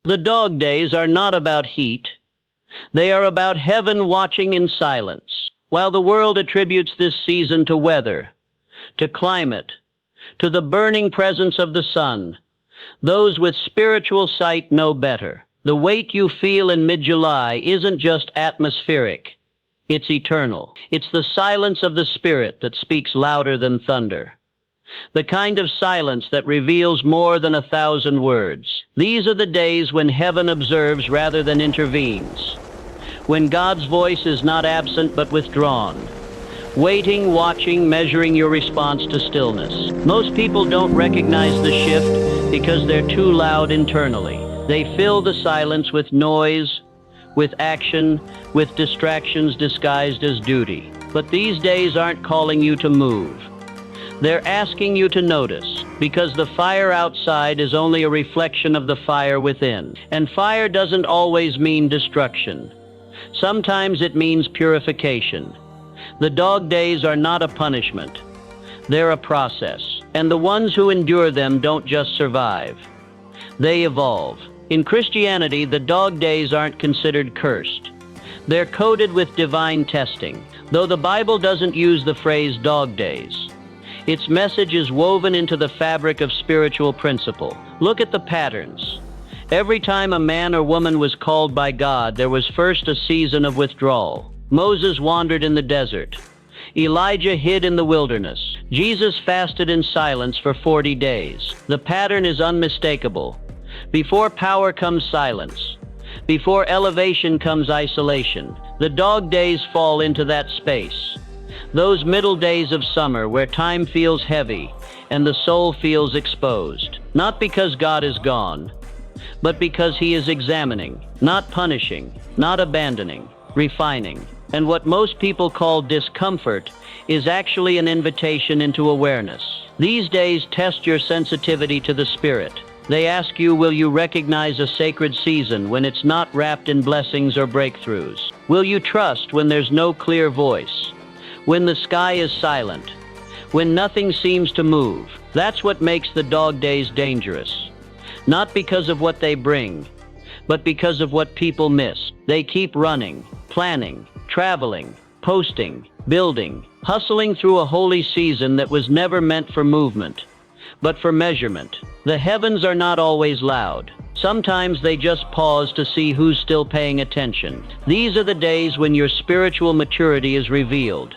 The dog days are not about heat. They are about heaven watching in silence, while the world attributes this season to weather, to climate, to the burning presence of the sun. Those with spiritual sight know better. The weight you feel in mid-July isn't just atmospheric. It's eternal. It's the silence of the spirit that speaks louder than thunder. The kind of silence that reveals more than 1,000 words. These are the days when heaven observes rather than intervenes. When God's voice is not absent but withdrawn. Waiting, watching, measuring your response to stillness. Most people don't recognize the shift because they're too loud internally. They fill the silence with noise, with action, with distractions disguised as duty. But these days aren't calling you to move. They're asking you to notice, because the fire outside is only a reflection of the fire within. And fire doesn't always mean destruction. Sometimes it means purification. The dog days are not a punishment. They're a process. And the ones who endure them don't just survive. They evolve. In Christianity, the dog days aren't considered cursed. They're coded with divine testing, though the Bible doesn't use the phrase dog days. Its message is woven into the fabric of spiritual principle. Look at the patterns. Every time a man or woman was called by God, there was first a season of withdrawal. Moses wandered in the desert. Elijah hid in the wilderness. Jesus fasted in silence for 40 days. The pattern is unmistakable. Before power comes silence. Before elevation comes isolation. The dog days fall into that space. Those middle days of summer where time feels heavy and the soul feels exposed. Not because God is gone, but because He is examining, not punishing, not abandoning, refining. And what most people call discomfort is actually an invitation into awareness. These days test your sensitivity to the Spirit. They ask you, will you recognize a sacred season when it's not wrapped in blessings or breakthroughs? Will you trust when there's no clear voice? When the sky is silent? When nothing seems to move? That's what makes the dog days dangerous. Not because of what they bring, but because of what people miss. They keep running, planning, traveling, posting, building, hustling through a holy season that was never meant for movement, but for measurement. The heavens are not always loud. Sometimes they just pause to see who's still paying attention. These are the days when your spiritual maturity is revealed.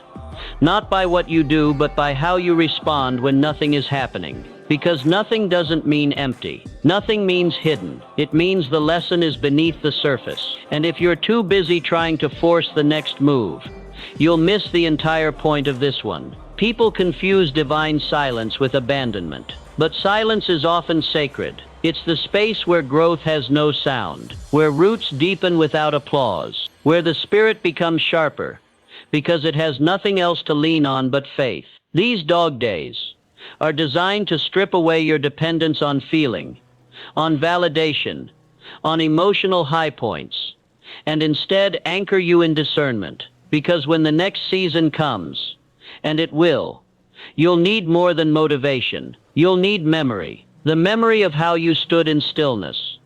Not by what you do, but by how you respond when nothing is happening. Because nothing doesn't mean empty. Nothing means hidden. It means the lesson is beneath the surface. And if you're too busy trying to force the next move, you'll miss the entire point of this one. People confuse divine silence with abandonment. But silence is often sacred. It's the space where growth has no sound, where roots deepen without applause, where the spirit becomes sharper, because it has nothing else to lean on but faith. These dog days are designed to strip away your dependence on feeling, on validation, on emotional high points, and instead anchor you in discernment. Because when the next season comes, and it will, you'll need more than motivation. You'll need memory. The memory of how you stood in stillness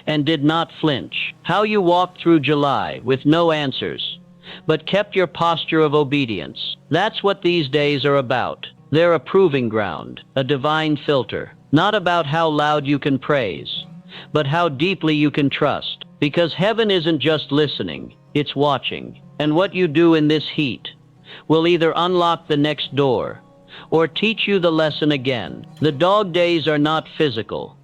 and did not flinch. How you walked through July with no answers, but kept your posture of obedience. That's what these days are about. They're a proving ground, a divine filter. Not about how loud you can praise, but how deeply you can trust. Because heaven isn't just listening, it's watching. And what you do in this heat will either unlock the next door or teach you the lesson again. The dog days are not physical.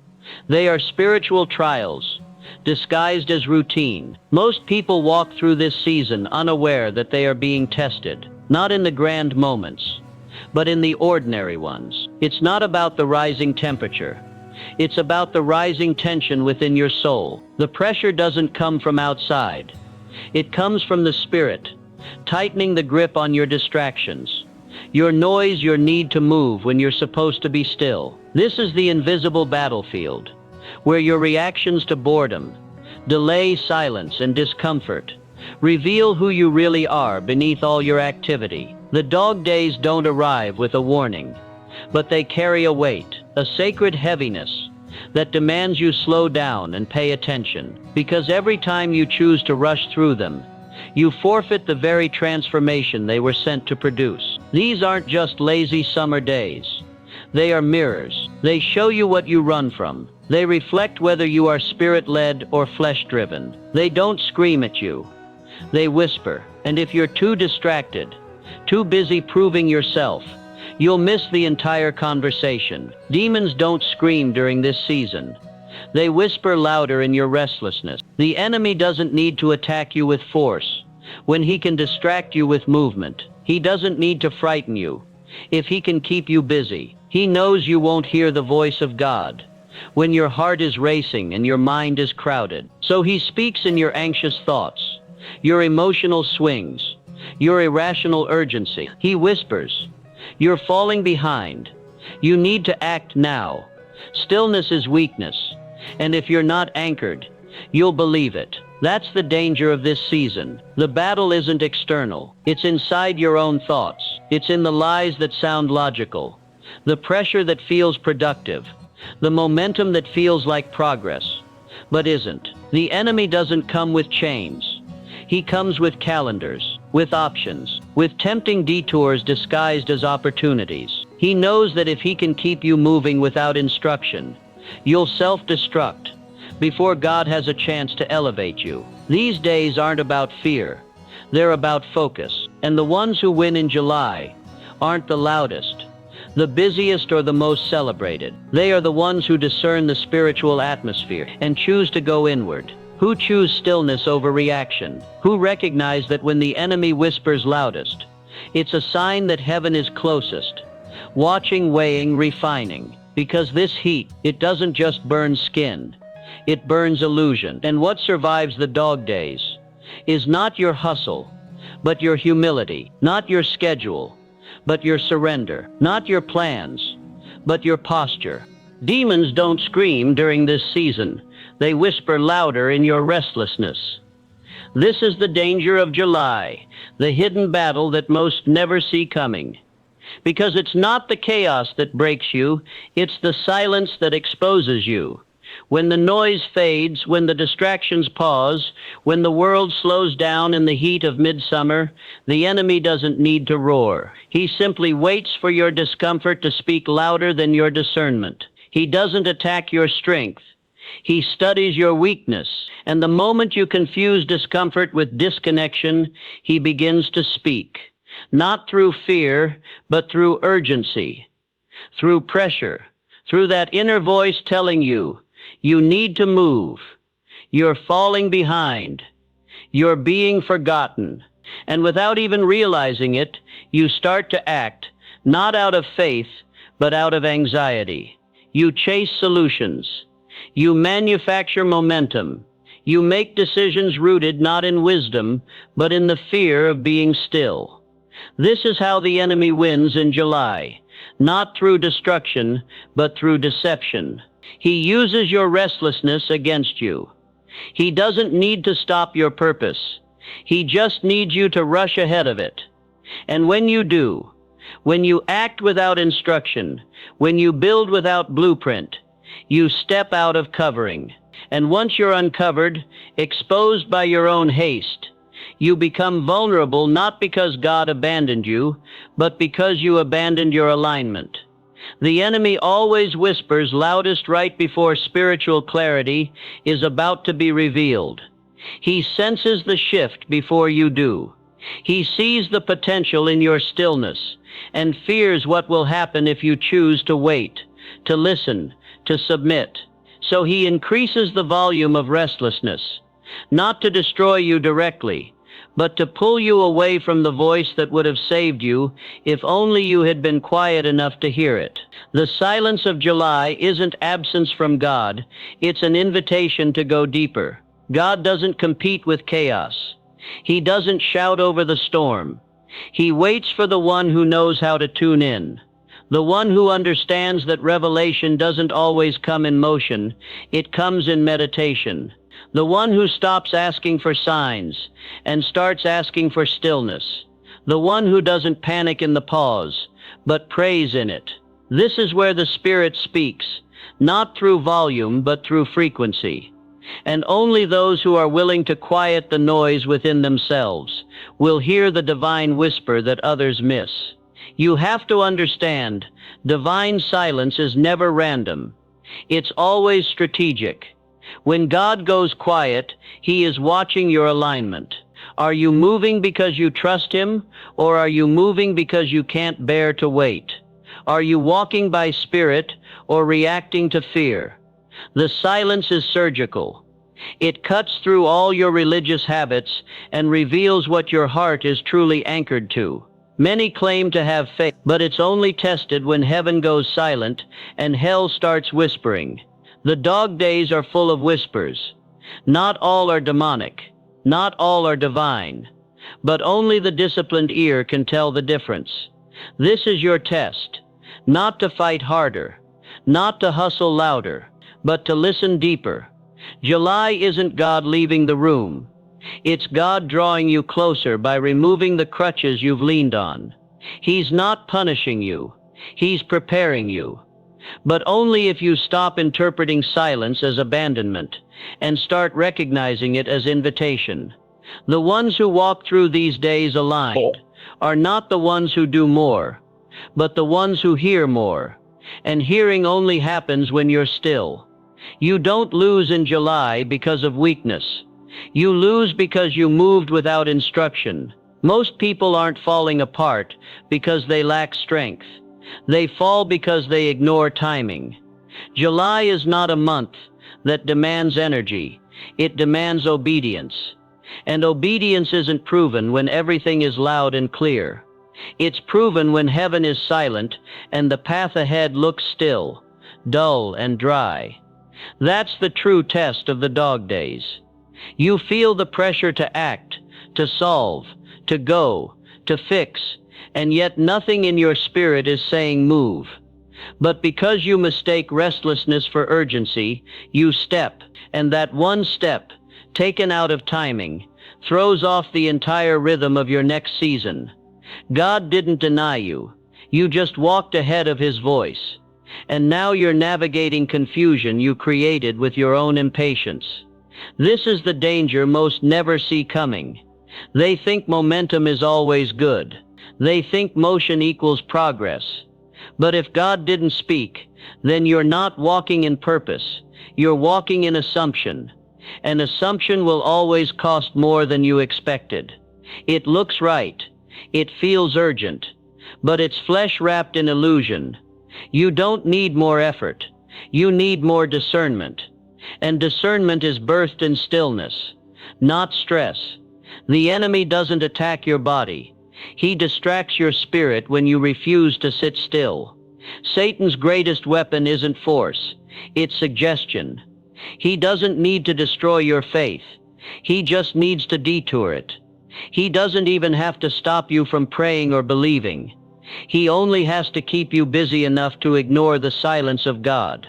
They are spiritual trials, disguised as routine. Most people walk through this season unaware that they are being tested, not in the grand moments, but in the ordinary ones. It's not about the rising temperature. It's about the rising tension within your soul. The pressure doesn't come from outside. It comes from the Spirit, tightening the grip on your distractions, your noise, your need to move when you're supposed to be still. This is the invisible battlefield, where your reactions to boredom, delay, silence, and discomfort reveal who you really are beneath all your activity. The dog days don't arrive with a warning, but they carry a weight, a sacred heaviness that demands you slow down and pay attention, because every time you choose to rush through them, you forfeit the very transformation they were sent to produce. These aren't just lazy summer days. They are mirrors. They show you what you run from. They reflect whether you are spirit-led or flesh-driven. They don't scream at you. They whisper. And if you're too distracted, too busy proving yourself, you'll miss the entire conversation. Demons don't scream during this season. They whisper louder in your restlessness. The enemy doesn't need to attack you with force when he can distract you with movement. He doesn't need to frighten you if he can keep you busy. He knows you won't hear the voice of God when your heart is racing and your mind is crowded. So he speaks in your anxious thoughts, your emotional swings, your irrational urgency. He whispers, "You're falling behind. You need to act now. Stillness is weakness, and if you're not anchored, you'll believe it." That's the danger of this season. The battle isn't external. It's inside your own thoughts. It's in the lies that sound logical, the pressure that feels productive, the momentum that feels like progress, but isn't. The enemy doesn't come with chains. He comes with calendars, with options, with tempting detours disguised as opportunities. He knows that if he can keep you moving without instruction, you'll self-destruct before God has a chance to elevate you. These days aren't about fear. They're about focus. And the ones who win in July aren't the loudest, the busiest, or the most celebrated. They are the ones who discern the spiritual atmosphere and choose to go inward, who choose stillness over reaction, who recognize that when the enemy whispers loudest, it's a sign that heaven is closest, watching, weighing, refining. Because this heat, it doesn't just burn skin, it burns illusion. And what survives the dog days is not your hustle, but your humility, not your schedule, but your surrender, not your plans, but your posture. Demons don't scream during this season. They whisper louder in your restlessness. This is the danger of July, the hidden battle that most never see coming. Because it's not the chaos that breaks you, it's the silence that exposes you. When the noise fades, when the distractions pause, when the world slows down in the heat of midsummer, the enemy doesn't need to roar. He simply waits for your discomfort to speak louder than your discernment. He doesn't attack your strength. He studies your weakness, and the moment you confuse discomfort with disconnection, he begins to speak, not through fear, but through urgency, through pressure, through that inner voice telling you, you need to move, you're falling behind, you're being forgotten. And without even realizing it, you start to act, not out of faith, but out of anxiety. You chase solutions. You manufacture momentum. You make decisions rooted not in wisdom, but in the fear of being still. This is how the enemy wins in July, not through destruction, but through deception. He uses your restlessness against you. He doesn't need to stop your purpose. He just needs you to rush ahead of it. And when you do, when you act without instruction, when you build without blueprint, you step out of covering. And once you're uncovered, exposed by your own haste, you become vulnerable not because God abandoned you, but because you abandoned your alignment. The enemy always whispers loudest right before spiritual clarity is about to be revealed. He senses the shift before you do. He sees the potential in your stillness and fears what will happen if you choose to wait, to listen, to submit. So he increases the volume of restlessness, not to destroy you directly, but to pull you away from the voice that would have saved you if only you had been quiet enough to hear it. The silence of July isn't absence from God, it's an invitation to go deeper. God doesn't compete with chaos. He doesn't shout over the storm. He waits for the one who knows how to tune in, the one who understands that revelation doesn't always come in motion, it comes in meditation. The one who stops asking for signs and starts asking for stillness. The one who doesn't panic in the pause, but prays in it. This is where the Spirit speaks, not through volume but through frequency. And only those who are willing to quiet the noise within themselves will hear the divine whisper that others miss. You have to understand, divine silence is never random. It's always strategic. When God goes quiet, He is watching your alignment. Are you moving because you trust Him, or are you moving because you can't bear to wait? Are you walking by spirit or reacting to fear? The silence is surgical. It cuts through all your religious habits and reveals what your heart is truly anchored to. Many claim to have faith, but it's only tested when heaven goes silent and hell starts whispering. The dog days are full of whispers. Not all are demonic. Not all are divine. But only the disciplined ear can tell the difference. This is your test. Not to fight harder. Not to hustle louder. But to listen deeper. July isn't God leaving the room. It's God drawing you closer by removing the crutches you've leaned on. He's not punishing you. He's preparing you. But only if you stop interpreting silence as abandonment and start recognizing it as invitation. The ones who walk through these days aligned are not the ones who do more, but the ones who hear more. And hearing only happens when you're still. You don't lose in July because of weakness. You lose because you moved without instruction. Most people aren't falling apart because they lack strength. They fall because they ignore timing. July is not a month that demands energy. It demands obedience. And obedience isn't proven when everything is loud and clear. It's proven when heaven is silent and the path ahead looks still, dull and dry. That's the true test of the dog days. You feel the pressure to act, to solve, to go, to fix, and yet nothing in your spirit is saying move. But because you mistake restlessness for urgency, you step, and that one step, taken out of timing, throws off the entire rhythm of your next season. God didn't deny you. You just walked ahead of His voice. And now you're navigating confusion you created with your own impatience. This is the danger most never see coming. They think momentum is always good. They think motion equals progress. But if God didn't speak, then you're not walking in purpose. You're walking in assumption. An assumption will always cost more than you expected. It looks right. It feels urgent. But it's flesh wrapped in illusion. You don't need more effort. You need more discernment. And discernment is birthed in stillness, not stress. The enemy doesn't attack your body. He distracts your spirit when you refuse to sit still. Satan's greatest weapon isn't force. It's suggestion. He doesn't need to destroy your faith. He just needs to detour it. He doesn't even have to stop you from praying or believing. He only has to keep you busy enough to ignore the silence of God.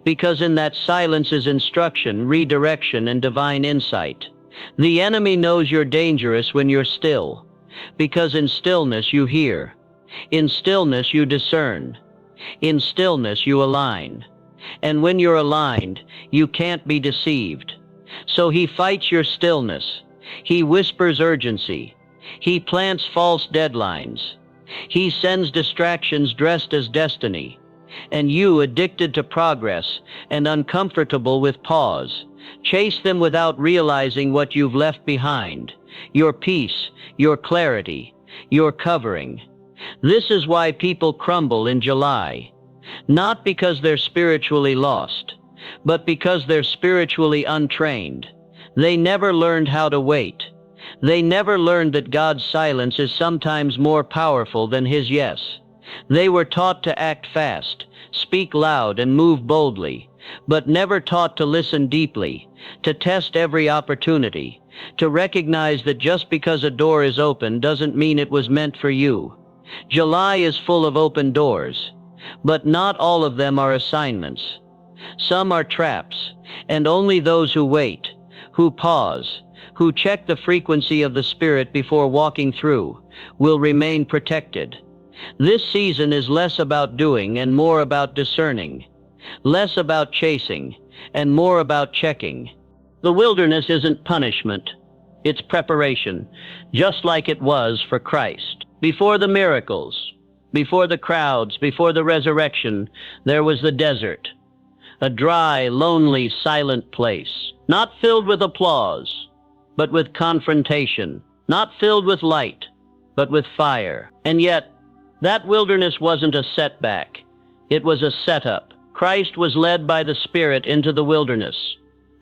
Because in that silence is instruction, redirection, and divine insight. The enemy knows you're dangerous when you're still. Because in stillness you hear. In stillness you discern. In stillness you align. And when you're aligned, you can't be deceived. So he fights your stillness. He whispers urgency. He plants false deadlines. He sends distractions dressed as destiny. And you, addicted to progress and uncomfortable with pause, chase them without realizing what you've left behind. Your peace, your clarity, your covering. This is why people crumble in July. Not because they're spiritually lost, but because they're spiritually untrained. They never learned how to wait. They never learned that God's silence is sometimes more powerful than His yes. They were taught to act fast, speak loud, and move boldly, but never taught to listen deeply, to test every opportunity, to recognize that just because a door is open doesn't mean it was meant for you. July is full of open doors, but not all of them are assignments. Some are traps, and only those who wait, who pause, who check the frequency of the Spirit before walking through, will remain protected. This season is less about doing and more about discerning. less about chasing, and more about checking. The wilderness isn't punishment, it's preparation, just like it was for Christ. Before the miracles, before the crowds, before the resurrection, there was the desert, a dry, lonely, silent place, not filled with applause, but with confrontation, not filled with light, but with fire. And yet, that wilderness wasn't a setback, it was a setup. Christ was led by the Spirit into the wilderness,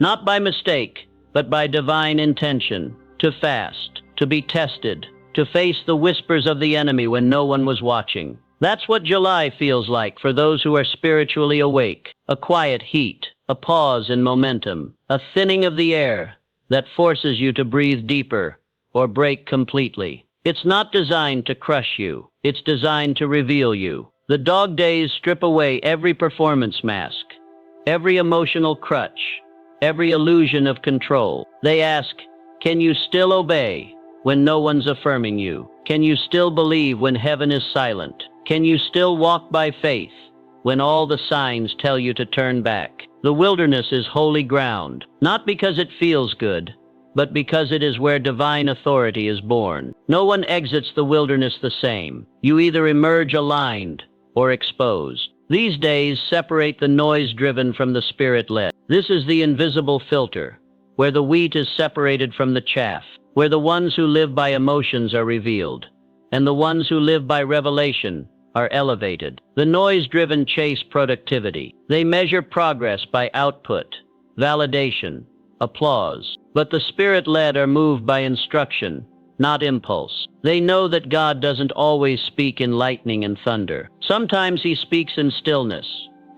not by mistake, but by divine intention, to fast, to be tested, to face the whispers of the enemy when no one was watching. That's what July feels like for those who are spiritually awake, a quiet heat, a pause in momentum, a thinning of the air that forces you to breathe deeper or break completely. It's not designed to crush you, it's designed to reveal you. The dog days strip away every performance mask, every emotional crutch, every illusion of control. They ask, can you still obey when no one's affirming you? Can you still believe when heaven is silent? Can you still walk by faith when all the signs tell you to turn back? The wilderness is holy ground, not because it feels good, but because it is where divine authority is born. No one exits the wilderness the same. You either emerge aligned or exposed. These days separate the noise driven from the Spirit-led. This is the invisible filter, where the wheat is separated from the chaff, where the ones who live by emotions are revealed, and the ones who live by revelation are elevated. The noise-driven chase productivity. They measure progress by output, validation, applause. But the Spirit-led are moved by instruction, not impulse. They know that God doesn't always speak in lightning and thunder. Sometimes he speaks in stillness,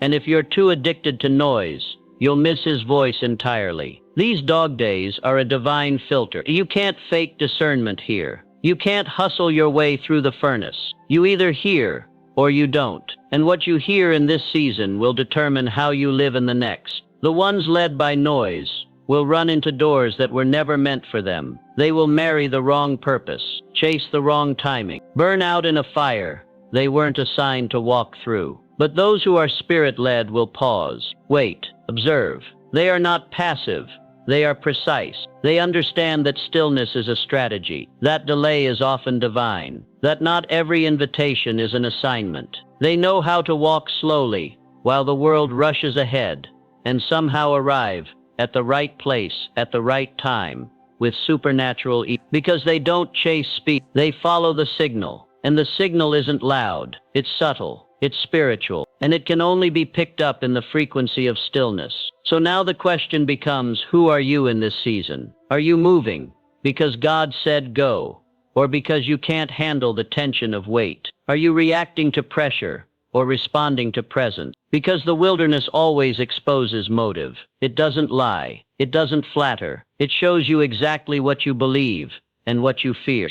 and if you're too addicted to noise, you'll miss his voice entirely. These dog days are a divine filter. You can't fake discernment here. You can't hustle your way through the furnace. You either hear or you don't. And what you hear in this season will determine how you live in the next. The ones led by noise will run into doors that were never meant for them. They will marry the wrong purpose, chase the wrong timing, burn out in a fire they weren't assigned to walk through. But those who are Spirit-led will pause, wait, observe. They are not passive, they are precise. They understand that stillness is a strategy, that delay is often divine, that not every invitation is an assignment. They know how to walk slowly while the world rushes ahead, and somehow arrive at the right place, at the right time, with supernatural ease. Because they don't chase speed, they follow the signal. And the signal isn't loud, it's subtle, it's spiritual, and it can only be picked up in the frequency of stillness. So now the question becomes, who are you in this season? Are you moving because God said go, or because you can't handle the tension of wait? Are you reacting to pressure or responding to presence? Because the wilderness always exposes motive. It doesn't lie. It doesn't flatter. It shows you exactly what you believe and what you fear.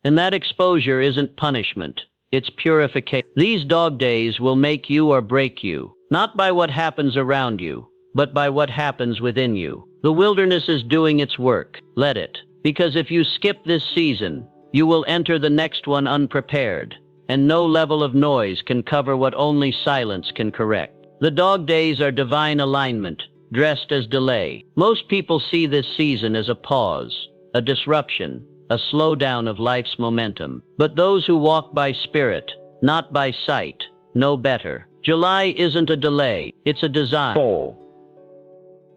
And that exposure isn't punishment. It's purification. These dog days will make you or break you, not by what happens around you, but by what happens within you. The wilderness is doing its work. Let it. Because if you skip this season, you will enter the next one unprepared. And no level of noise can cover what only silence can correct. The dog days are divine alignment, dressed as delay. Most people see this season as a pause, a disruption, a slowdown of life's momentum. But those who walk by spirit, not by sight, know better. July isn't a delay, it's a design.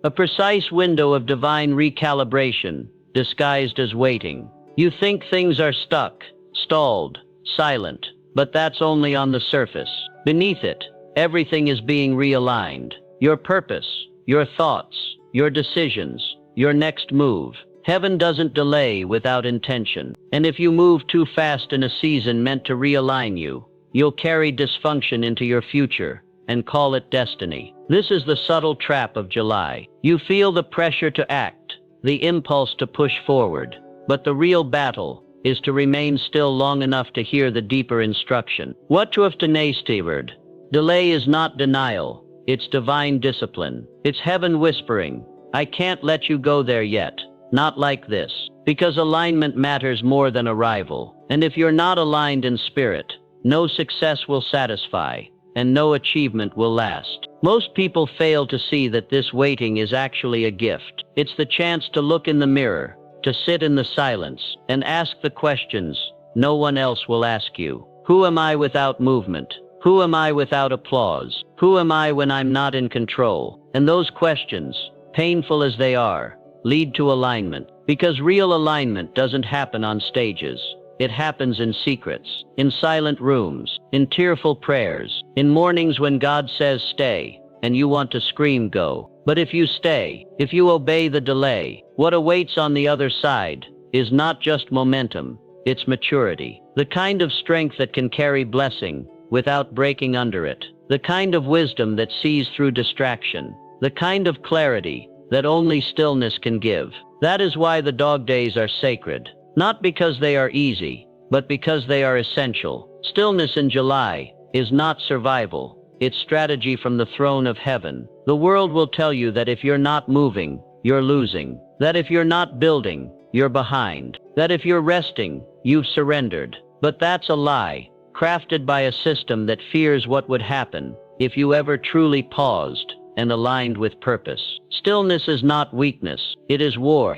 A precise window of divine recalibration, disguised as waiting. You think things are stuck, stalled, silent, but that's only on the surface. Beneath it, everything is being realigned. Your purpose, your thoughts, your decisions, your next move. Heaven doesn't delay without intention. And if you move too fast in a season meant to realign you, you'll carry dysfunction into your future and call it destiny. This is the subtle trap of July. You feel the pressure to act, the impulse to push forward, but the real battle is to remain still long enough to hear the deeper instruction. What to have steward? Delay is not denial, it's divine discipline. It's heaven whispering, I can't let you go there yet, not like this. Because alignment matters more than arrival. And if you're not aligned in spirit, no success will satisfy, and no achievement will last. Most people fail to see that this waiting is actually a gift. It's the chance to look in the mirror, to sit in the silence, and ask the questions no one else will ask you. Who am I without movement? Who am I without applause? Who am I when I'm not in control? And those questions, painful as they are, lead to alignment. Because real alignment doesn't happen on stages. It happens in secrets, in silent rooms, in tearful prayers, in mornings when God says stay, and you want to scream go. But if you stay, if you obey the delay, what awaits on the other side is not just momentum, it's maturity. The kind of strength that can carry blessing without breaking under it. The kind of wisdom that sees through distraction. The kind of clarity that only stillness can give. That is why the dog days are sacred. Not because they are easy, but because they are essential. Stillness in July is not survival. It's strategy from the throne of heaven. The world will tell you that if you're not moving, you're losing. That if you're not building, you're behind. That if you're resting, you've surrendered. But that's a lie, crafted by a system that fears what would happen if you ever truly paused and aligned with purpose. Stillness is not weakness, it is war.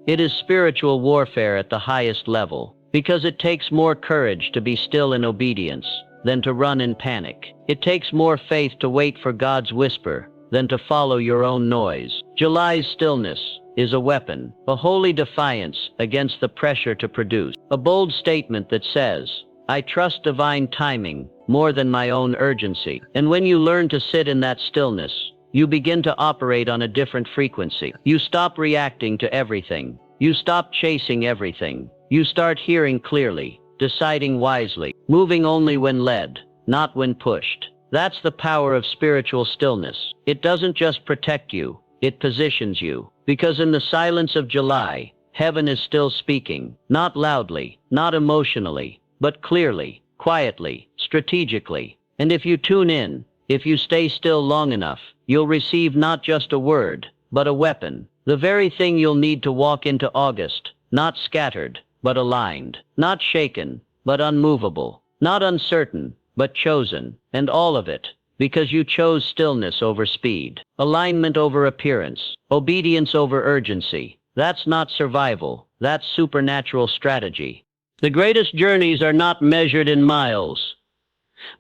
It is spiritual warfare at the highest level, because it takes more courage to be still in obedience than to run in panic. It takes more faith to wait for God's whisper than to follow your own noise. July's stillness is a weapon, a holy defiance against the pressure to produce. A bold statement that says, I trust divine timing more than my own urgency. And when you learn to sit in that stillness, you begin to operate on a different frequency. You stop reacting to everything. You stop chasing everything. You start hearing clearly, deciding wisely, moving only when led, not when pushed. That's the power of spiritual stillness. It doesn't just protect you, it positions you. Because in the silence of July, heaven is still speaking, not loudly, not emotionally, but clearly, quietly, strategically. And if you tune in, if you stay still long enough, you'll receive not just a word, but a weapon. The very thing you'll need to walk into August, not scattered, but aligned. Not shaken, but unmovable. Not uncertain, but chosen. And all of it, because you chose stillness over speed, alignment over appearance, obedience over urgency. That's not survival, that's supernatural strategy. The greatest journeys are not measured in miles,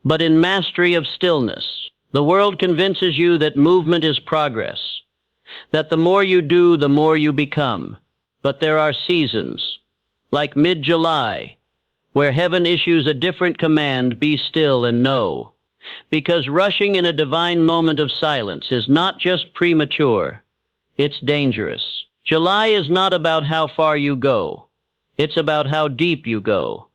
but in mastery of stillness. The world convinces you that movement is progress, that the more you do, the more you become. But there are seasons, like mid-July, where heaven issues a different command, be still and know. Because rushing in a divine moment of silence is not just premature, it's dangerous. July is not about how far you go. It's about how deep you go.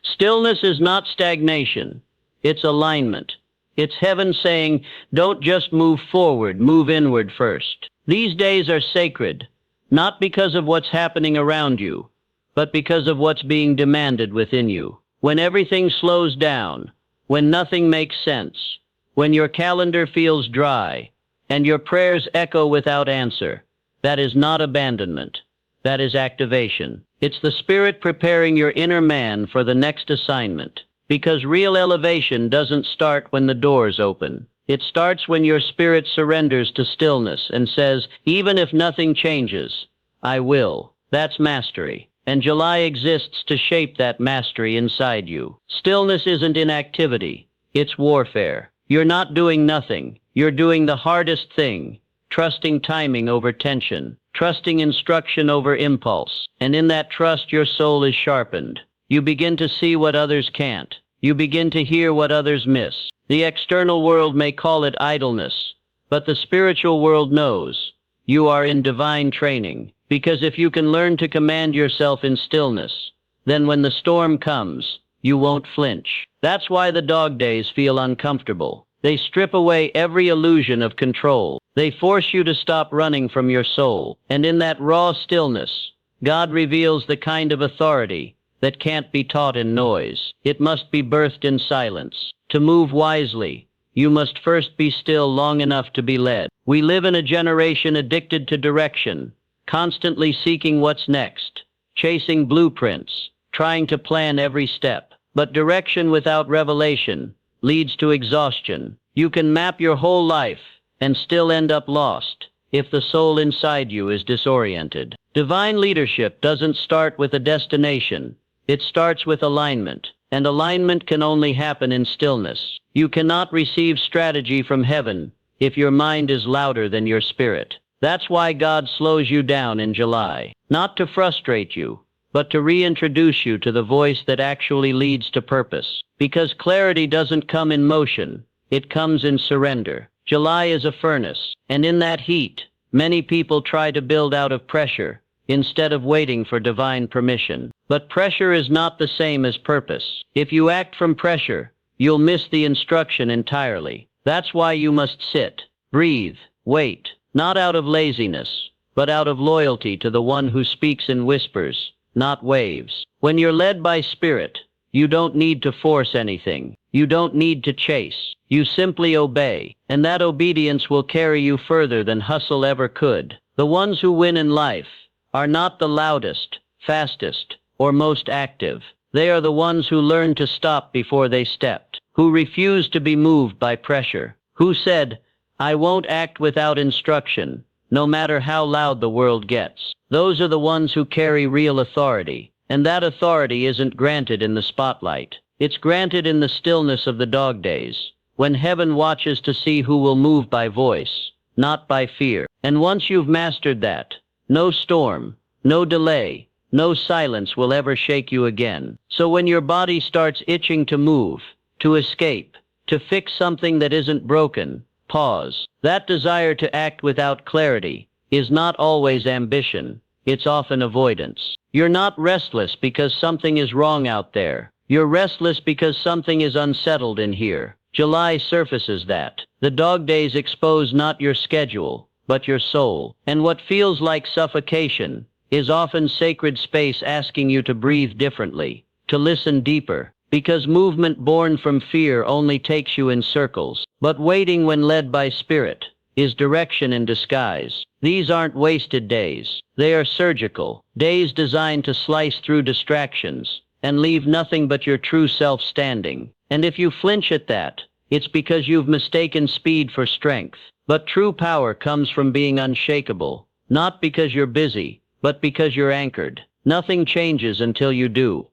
Stillness is not stagnation. It's alignment. It's heaven saying, don't just move forward, move inward first. These days are sacred, not because of what's happening around you, but because of what's being demanded within you. When everything slows down, when nothing makes sense, when your calendar feels dry, and your prayers echo without answer, that is not abandonment. That is activation. It's the Spirit preparing your inner man for the next assignment. Because real elevation doesn't start when the doors open. It starts when your spirit surrenders to stillness and says, even if nothing changes, I will. That's mastery. And July exists to shape that mastery inside you. Stillness isn't inactivity. It's warfare. You're not doing nothing. You're doing the hardest thing. Trusting timing over tension. Trusting instruction over impulse. And in that trust, your soul is sharpened. You begin to see what others can't. You begin to hear what others miss. The external world may call it idleness, but the spiritual world knows you are in divine training. Because if you can learn to command yourself in stillness, then when the storm comes, you won't flinch. That's why the dog days feel uncomfortable. They strip away every illusion of control. They force you to stop running from your soul. And in that raw stillness, God reveals the kind of authority that can't be taught in noise. It must be birthed in silence. To move wisely, you must first be still long enough to be led. We live in a generation addicted to direction, constantly seeking what's next, chasing blueprints, trying to plan every step. But direction without revelation leads to exhaustion. You can map your whole life and still end up lost if the soul inside you is disoriented. Divine leadership doesn't start with a destination. It starts with alignment, and alignment can only happen in stillness. You cannot receive strategy from heaven if your mind is louder than your spirit. That's why God slows you down in July, not to frustrate you, but to reintroduce you to the voice that actually leads to purpose. Because clarity doesn't come in motion, it comes in surrender. July is a furnace, and in that heat, many people try to build out of pressure instead of waiting for divine permission. But pressure is not the same as purpose. If you act from pressure, you'll miss the instruction entirely. That's why you must sit, breathe, wait, not out of laziness, but out of loyalty to the one who speaks in whispers, not waves. When you're led by spirit, you don't need to force anything. You don't need to chase. You simply obey, and that obedience will carry you further than hustle ever could. The ones who win in life are not the loudest, fastest, or most active. They are the ones who learned to stop before they stepped, who refused to be moved by pressure, who said, "I won't act without instruction, no matter how loud the world gets." Those are the ones who carry real authority, and that authority isn't granted in the spotlight. It's granted in the stillness of the dog days, when heaven watches to see who will move by voice, not by fear. And once you've mastered that, no storm, no delay, no silence will ever shake you again. So when your body starts itching to move, to escape, to fix something that isn't broken, pause. That desire to act without clarity is not always ambition. It's often avoidance. You're not restless because something is wrong out there. You're restless because something is unsettled in here. July surfaces that. The dog days expose not your schedule, but your soul. And what feels like suffocation is often sacred space asking you to breathe differently, to listen deeper. Because movement born from fear only takes you in circles. But waiting when led by spirit is direction in disguise. These aren't wasted days. They are surgical, days designed to slice through distractions and leave nothing but your true self standing. And if you flinch at that, it's because you've mistaken speed for strength. But true power comes from being unshakable, not because you're busy, but because you're anchored. Nothing changes until you do.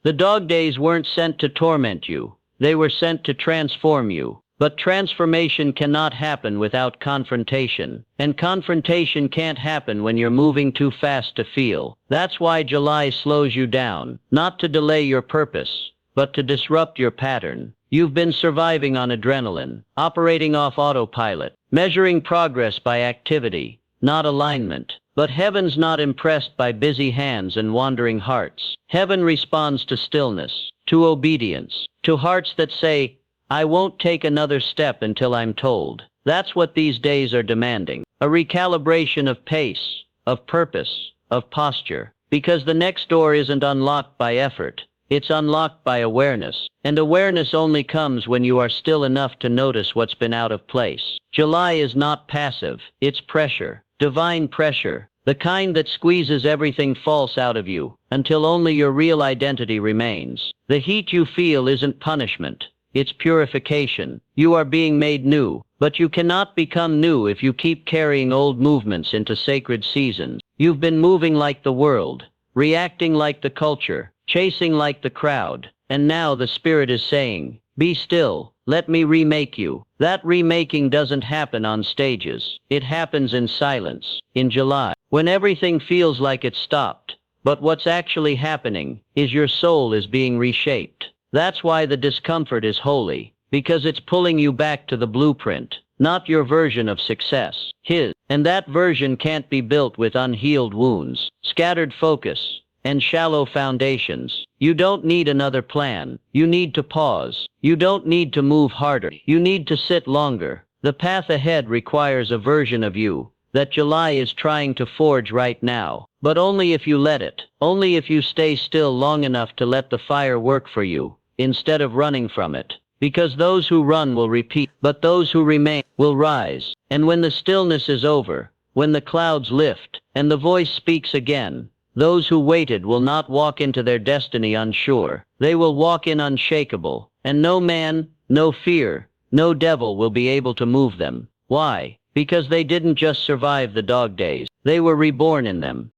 The dog days weren't sent to torment you. They were sent to transform you. But transformation cannot happen without confrontation. And confrontation can't happen when you're moving too fast to feel. That's why July slows you down, not to delay your purpose, but to disrupt your pattern. You've been surviving on adrenaline, operating off autopilot, measuring progress by activity, not alignment. But heaven's not impressed by busy hands and wandering hearts. Heaven responds to stillness, to obedience, to hearts that say, "I won't take another step until I'm told." That's what these days are demanding. A recalibration of pace, of purpose, of posture. Because the next door isn't unlocked by effort. It's unlocked by awareness. And awareness only comes when you are still enough to notice what's been out of place. July is not passive. It's pressure. Divine pressure. The kind that squeezes everything false out of you until only your real identity remains. The heat you feel isn't punishment. It's purification. You are being made new, but you cannot become new if you keep carrying old movements into sacred seasons. You've been moving like the world, reacting like the culture, chasing like the crowd, and now the Spirit is saying, "Be still, let me remake you." That remaking doesn't happen on stages. It happens in silence, in July, when everything feels like it's stopped. But what's actually happening is your soul is being reshaped. That's why the discomfort is holy, because it's pulling you back to the blueprint, not your version of success, his. And that version can't be built with unhealed wounds, scattered focus, and shallow foundations. You don't need another plan. You need to pause. You don't need to move harder. You need to sit longer. The path ahead requires a version of you that July is trying to forge right now. But only if you let it. Only if you stay still long enough to let the fire work for you, instead of running from it. Because those who run will repeat, but those who remain will rise. And when the stillness is over, when the clouds lift, and the voice speaks again, those who waited will not walk into their destiny unsure. They will walk in unshakable, And no man, no fear, no devil will be able to move them. Why? Because they didn't just survive the dog days. They were reborn in them.